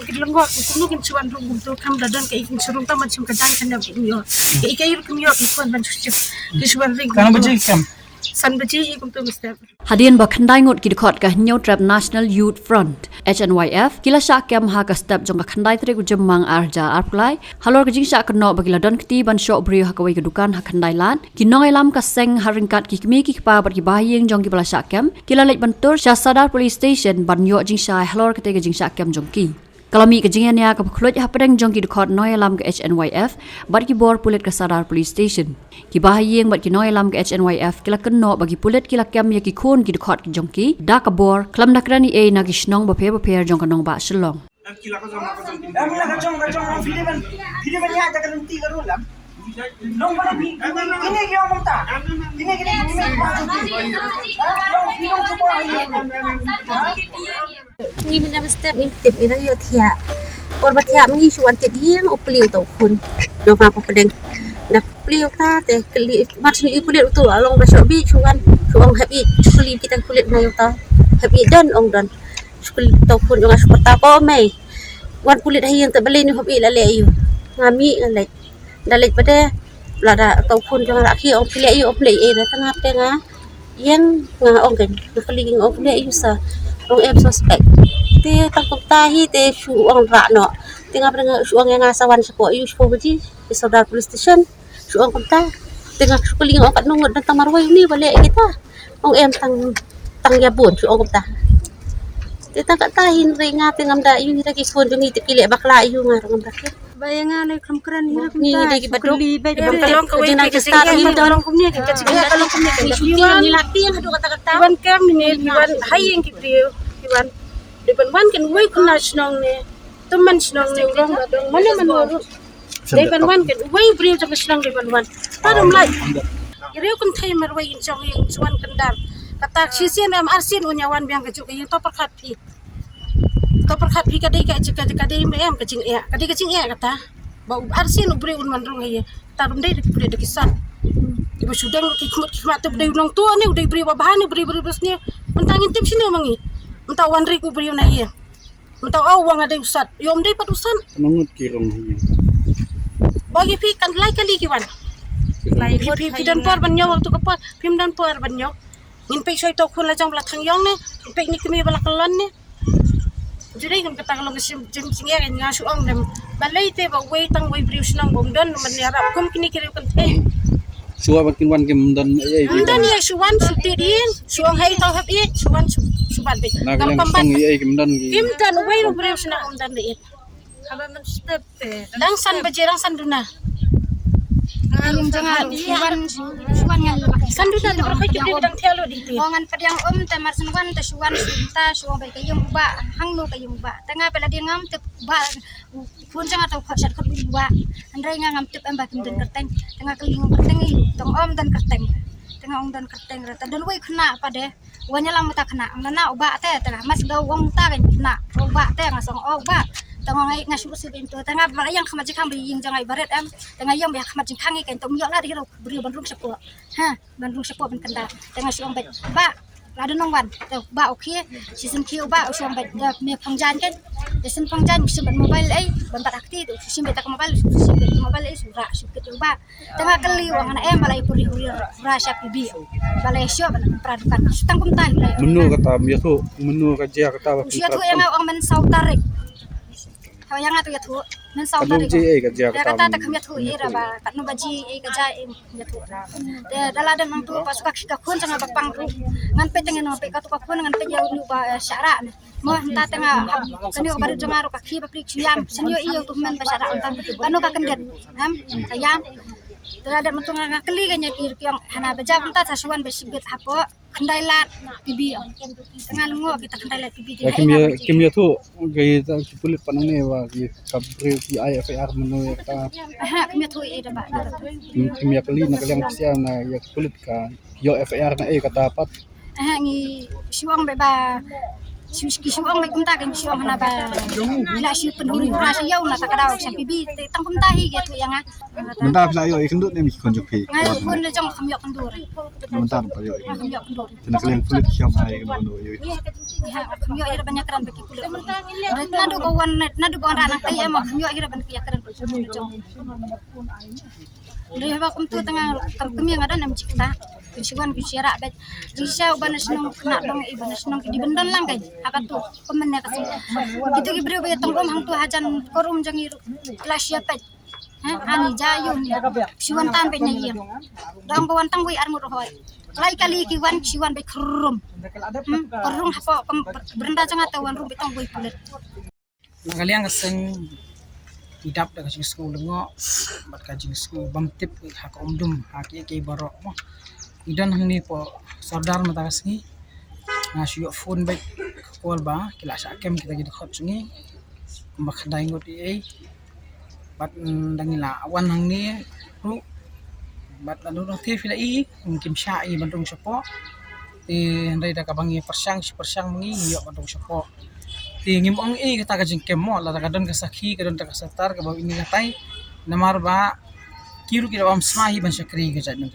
kita lengkap kuno kan cuan untuk kam dadan ke ikin surung ta macam kadang kan dak yo ke ikai kum yo kuan ban cuci ke cuan ring kana baji kam san baji ikum tu mesti Hadian bakhandai ngot ki khot ka New Trap National Youth Front HNYF kila sha kem ha ka step jong ka khandai tre ku jemmang arja arplai halor ka jing sha ka no bagila don kti ban sho bri ha ka wai ka dukan ha khandai lan ki nongai lam ka seng haringkat ki kmi ki pa bar ki bahiyeng jong ki bala sha kem kila lek bantur sha sadar police station ban yo jing sha halor ka te ka jing sha kem jong ki Kalami ka jingnya ka khuloj ha padang jong ki khot noi lam ka HNYF bar ki bor pulit ka sadar police station ki bahiyeng bar ki noi lam ka HNYF kila kenno bagi pulit kila kem ya ki khon ki khot ki jong ki da ka bor klam nakrani e na ki snong ba phe jong ka nong ba shlong kila ka jong video ban ya ta kan ti ka rulam long ba ni ini ki om ta iniนี่มันจะเป็นสเต็ปนี่ติดอีกแล้วเยอะเทียคนมาเทียมันยี่ชวนติดเยี่ยงอุปเลี้ยวตัวคุณเรามาประเด็นนักเปลี่ยวตาแต่กลีมาถึงอุปเลี้ยวตัวลงไปชอบบี้ชวนแฮปปี้ชุลีkita kulit na yung ta happy dan ong dan kulit to kun yung asupata ko may wan kulit hayang tabali ni happy lale yu ngami ngalay dalit pa de lada to kun yung laki ong pili yu ong play e na tangap te nga yang nga ong gan nakaliging ong play yu sa ong em suspect te tangkong tahi te su ong ra no tinga pa nga su ong nga sawan sa ko yu su baji sa Sadar police station su ong kumta tinga su kuling ong katnungod ng tamarway ni bali kita ong em tang yabon su ong kumta te tahin re nga tingam da yu ni ki kon jung iti pili bakla yu nga ngam bakit bayangan ay kramkran ni di badok kalong kawai ke start ni dorong kumnya ke kalong kumnya ke ni laki yang hadu kata-kata iwan kam ni iwan hayeng ki priyo iwan depan wan kan wai kuna snong ne teman snong ne urang badong mana manuru depan wan kan wai priyo jang snong depan wan tarum lai iriu kun thai mar wai in chong yang chuan kendar kata sisian am arsin unyawan biang ke juk yang to perkhat pi kadai ka jika kadai em ke jing ya kadai ke jing ya kata bau arsin ubri un mandrung ya tarum dai de kisan ibu sudah khmat tu dai nong tua ni dai bri bahan bri besnya mentangin tim sini mangi mentau wan ri ku bri na ya mentau awang ada usat yom dai patusan nangut kirong hiya bagi pi kan lai kali kiwan lai pi dan por banyo waktu ke por pim dan por banyo ngin pe soi to khun la jong la thang yong ne pe ni kemi bala kalon ne jadi kan kata kalau jing ya nga su ong dem balai te ba wei tang wei brius nang bom don man ya rap kum kini kiri kan te suwa bakin wan kim dan ai dan ya suwan su tidin su ong hai tau hab i suwan su ban be gam pamban ai kim dan wei ro brius nang om dan de apa men step dang san bajirang san duna yung jangan suwan yang san duna de berkai kiri dang thelo di te ngan padang tamar sunwan ta suwan sunta suwan bai kayum ba hang no kayum ba tanga pala dia ngam te ba pun jangan tau khosat khot ba andai ngam te em ba kim den kerteng tanga keling kerteng tong om dan kerteng tanga om dan kerteng rata dan wei khna pade wanya lam ta khna na ba te tanga mas do wong ta kan khna ba te ngasong ba tengah ngai susu itu tengah yang kemaji kami yang jangan ibarat tengah yang biar kemaji kangi kan tong yok lah di beri bandung sepuluh bandung sepuluh ben kenda tengah suang bet ba ada nongwan ba oke season kiu ba suang bet me pangjan kan season pangjan bisa bet mobile bentar aktif season bet mobile surah suket ba tengah kali wang anak balai puri rasa pibi balai shop peradukan tangkum tai menu kata biasa menu kerja kata usia tu yang orang men sautarik yang itu ya tu men saudara ya kata tak kami tu era ba kat no baji kerja ya tu dalam dan tu pasukan kita kun jangan bapang tu ngan pe tengen no pe ka tu kun ngan pe jauh nu ba syara mo ta tengah senio baru jangan ro kaki bapri ciam senio iyo tu men ba syara antam anu ka kendet ayam dalam mentung ngakeli kan ya yang hana baja punta sasuan besibet hapo kendailat bibi tengah lengo kita kendailat bibi kim ya tu gaya ta kulit panang ne wa ki kabri ki IFR menu ta kim ya tu ida ba kim ya kali na kalang siya na ya kulit ka yo FR na kata pat ngi siwang ba Kishuang may kumta kan kishuang na ba ila siya penuri rasa yaw na takadaw sa pibi tang kumtahi gitu yang Bentar pula ayo ikut ni mesti konjuk pi. ngai pun le jong khamyo kenduri Bentar pula ayo. khamyo kenduri Kena kalian kulit siam hai kan bono ayo. ya khamyo ira banyak keran bagi pula nadu kawan anak tay emang khamyo ira ban kiya keran jong Dari ba kumtu tengah kami yang ada nam cipta kishuan kishara bet risau banas nong kena dong banas nong di bendan lang kay haka tu pemennya kasi gitu ki brio bayat tongrom hang tu hajan korum jangi kelas siapa ani jayu ni kishuan tan bet nyi dong bawan tang wi armur hoy lai kali ki wan kishuan bet krum korum hapo berenda jangan tawan rum betong wi pulet Nagaliang kasing idap da kasing school ngo bat kajing school bamtip hak umdum hak ke barok mo idan hang ni po sardar mata kasngi na syu phone baik call ba kila sa kem kita gitu khot sungi mbak dai ngot ei bat dangila awan hang ni ru bat anu no te fila i kim sha i bandung sopo ti ndai da kabangi persang mengi yo bandung sopo ti ngimong i kata kajing kem mo la kadon kasakhi kadon ta kasatar ka ini katai namar ba kiru kira bam smahi ban sakri ka jat nang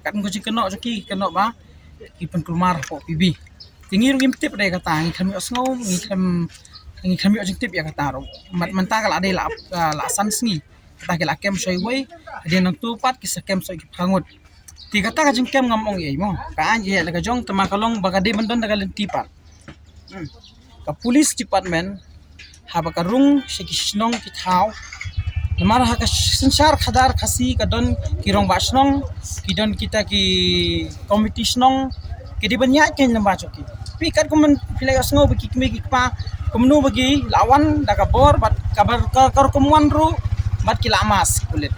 kan ko keno joki keno ba ipan kulmar po pibi tingiru gimtip dai kata ngi kami osngau ngi kami ojing tip ya kata ro manta kala ade la san sngi kata kala kem soi wei ade nang tupat kisa kem soi phangut ti kata kajing kem ngamong ye mo ka anje la ka jong tamakalong bagade bandon da kalen tipat ka police department haba ka rung shikishnong kithau namar ha ka sansar khadar khasi ka don kirong basnong kidon kita ki committee snong ki di banyak ken lamba choki pikat kumen pilai osngo bagi kimi ki pa kumnu bagi lawan da ka bor bat kabar kar kumuan ru bat ki lamas kulit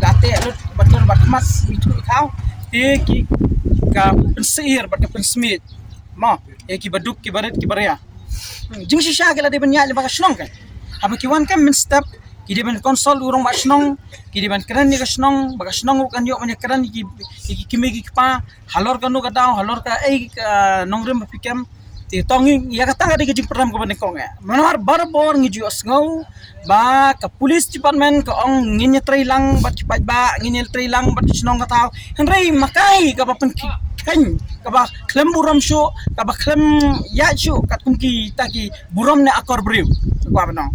late alut batur bat mas itu khau te ki ka pensir bat pensmit ma ki baduk ki baret ki barya jing shisha kala de banya le baka snong kan aba ki wan kam min step ki de ban konsol urong ba snong ki de ban kran ni ka snong baka snong kan yo manya kran ki kimi ki pa halor kanu ka daw halor ka ei nongrem pikem ti tongi ya kata ka de jing pram ko ban kong ya manar barbor ngi ju osngau ba ka police department ka ong nginya trailang bat ki ba nginya trailang bat snong ka taw henrei makai ka ba pen kan kaba klem buram sho kaba klem ya sho kat kumki taki buram ne akor briu kwa banong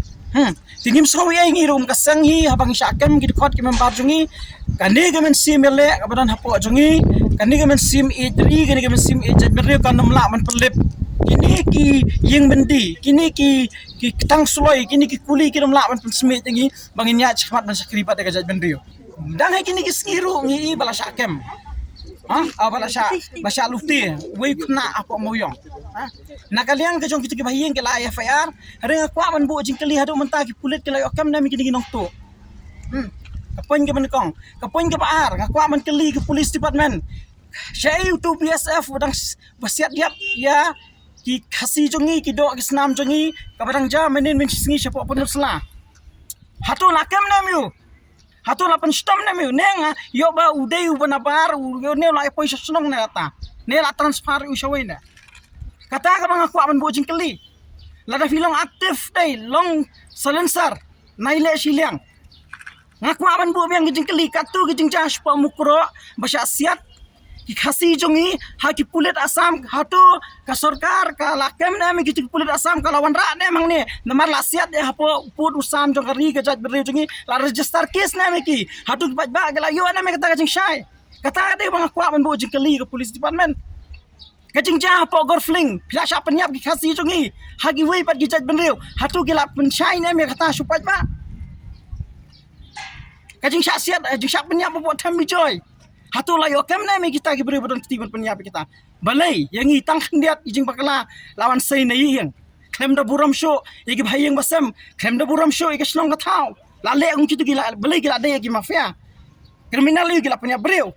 tingim so ya ngirum kasangi habang syakam gid khot ki membar jungi kani gamen simele kabadan hapo jungi kani gamen sim e3 kani gamen sim e briu kan nomla man pelip kini ki yeng bendi kini ki tang suloi kini ki kuli ki nomla man smit tingi bangin ya chmat man sakri pat ka jaj benriu dang kini ki skiru ngi bala syakam abala sya lufti wei kuna apa moyong nakaliang ke jong kita ki bahiyeng ke la FIR renga kwa man bo jing kali hadu menta ki pulit ke la okam na mi kini nong tu kapoin ke ban kong kapoin ke baar ka kwa man kali ke police department syai tu BSF udang basiat diap ya ki khasi jongi ki do ki snam jongi ka badang ja menin min singi siapa pun sela hatu lakam na miu hatu lapan stom na miu nenga yo ba udai u banabar yo ne la poi snong na ta ne la transfer u shawai na kata ka bang aku aman bojing keli lada filong aktif dai long silencer naile siliang ngaku aman bo biang gijing keli katu gijing jas pa mukro basya siat ki khasi jongi ha ki pulit asam hatu ka sarkar ka lakem na mi gijing pulit asam ka lawan ra ne mang ne namar la siat de hapo put usam jong kari ka jaj beri jongi la register case na mi ki hatu ki ba ga la yo na mi kata gijing shai kata de bang aku aman bojing keli ka police department kajing jah po gorfling pila sya penyap ki khasi jongi hagi wei pat gi jaj benriu hatu ki la pen shai ne mi kata supat ba kajing sya siat jing sya penyap po tham mi joy hatu la yo kem na mi kita ki beri bodon ketiban penyap kita balai yang itang khandiat ijing bakala lawan sei na yeng klem da buram sho yegi bhayeng basam klem da buram sho yegi snong ka thau la le ung kitu gila balai gila de yegi mafia kriminal yegi la penyap breu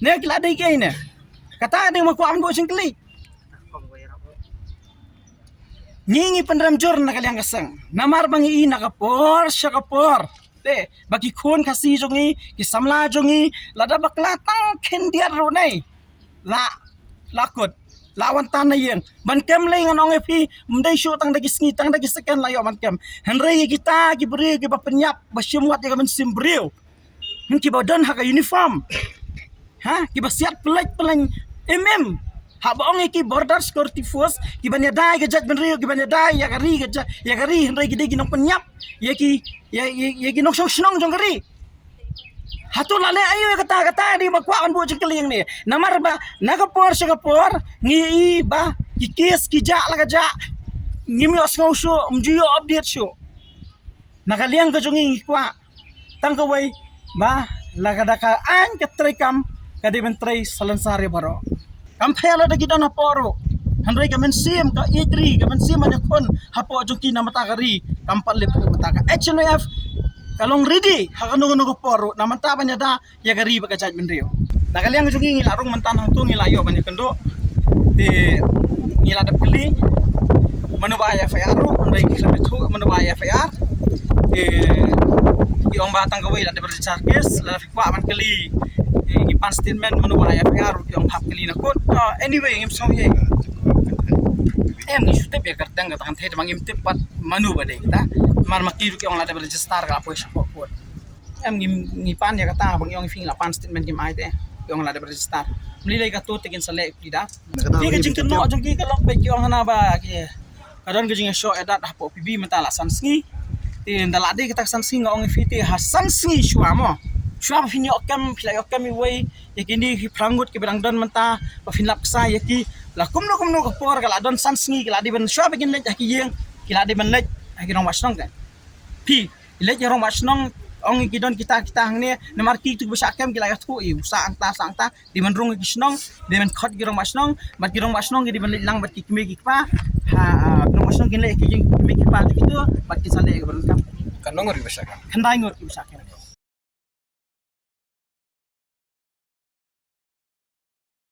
ne gila de ke ine kata ada maku am bo singkli nyingi penram jor na kaliang gasang namar bangi ina kapor syakapor te bagi khon khasi jongi ki samla jongi lada bakla tang khen dia ro nai la lakut lawan tanah yang ban kem lai ngan ong fi mdai show tang dagi sngi tang dagi second layo ban kem henry kita ki beri ki ba penyap ba syemwat ya men simbreu hen ki ba dan ha ka uniform ha ki ba siat pelan ha ba ong ki border security force ki ban ya dai ke jaj ben rio ki ban ya dai ya gari henry ki dagi nong penyap ya ki nong snong jong gari Hatu lale ayo kata di bakwa an bu jengkeling ni. Namar ba nagapor Singapore ngi ba kikis kijak la kaja ngimi osngau show mjiyo update show. Nakaliang ka jongi kwa tang kawai ba la kadaka an katrekam kadi mentrai salansare baro. Kampela dagi dana poro. Handrai ka mensim ka idri ka mensim an kon hapo jongki na matakari kampal le mataka. HNF kalong ready hakano no poro na manta banya da ya gari ba kajaj menrio nakaliang jungi ngilarong mantan hang tu ngilayo banya kendo de ngilada pili manubaya FIR andai kisah itu manubaya FIR iong batang kawai la de bercakis la fikwa man kali ipan statement manubaya FIR iong hap kali na kot anyway ngim song ye ni shute be kartang ka tan the mang im tepat manu ba de kita mar makiru ki ong la de register ka po support pot ngi pan ya kata bang yong fing la pan statement kim ai te yong la de register mlilai ka to tegin sale pida ti ka jing no jong ki ka lok be ki ong hana ba ki kadon ka jing show edat hapo pibi mentala san sngi ti ndala de kita san sngi ong fiti hasan sngi shwa mo shwa fini okam play okam wei yakini ki prangut ki berang don menta pa finlap sa yaki la kumno ka por kala don san sngi kala di ben shwa begin le ki yeng kila di ben le ki rong wasnong kan pi le rong wasnong ong ki don kita hang ne namar ki tu besak kem kila tu i sa angta di men rong ki snong di men khot ki rong wasnong bat ki rong wasnong di ben lang bat ki kme ki pa ha rong wasnong ki le ki yeng kme ki pa tu bat ki sale ka berang kam Kan nongor di besar. khandai ngor ki besak